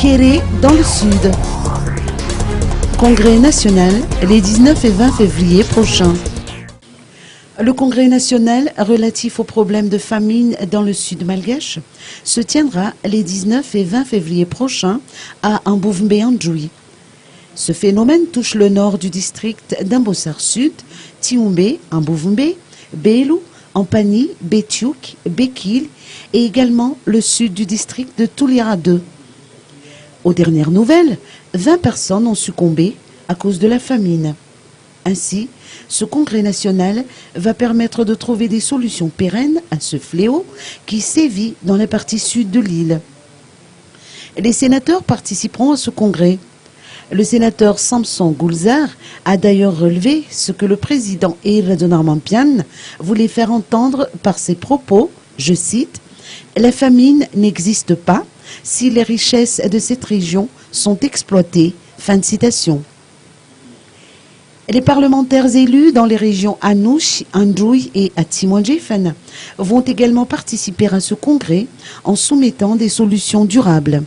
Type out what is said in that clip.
Kéré dans le sud. Congrès national les 19 et 20 février prochains. Le congrès national relatif aux problèmes de famine dans le sud malgache se tiendra les 19 et 20 février prochains à Ambouvmbé-Andjoui. Ce phénomène touche le nord du district d'Ambossar Sud, Tioumbe, Ambouvmbé, Bélou, Ampani, Bétiouk, Békil et également le sud du district de Toulira 2. Aux dernières nouvelles, 20 personnes ont succombé à cause de la famine. Ainsi, ce congrès national va permettre de trouver des solutions pérennes à ce fléau qui sévit dans la partie sud de l'île. Les sénateurs participeront à ce congrès. Le sénateur Samson Goulzar a d'ailleurs relevé ce que le président Eredon Armampian voulait faire entendre par ses propos, je cite, « La famine n'existe pas si les richesses de cette région sont exploitées ». Fin de citation. Les parlementaires élus dans les régions Anouch, Andjoui et Atimondjefen vont également participer à ce congrès en soumettant des solutions durables.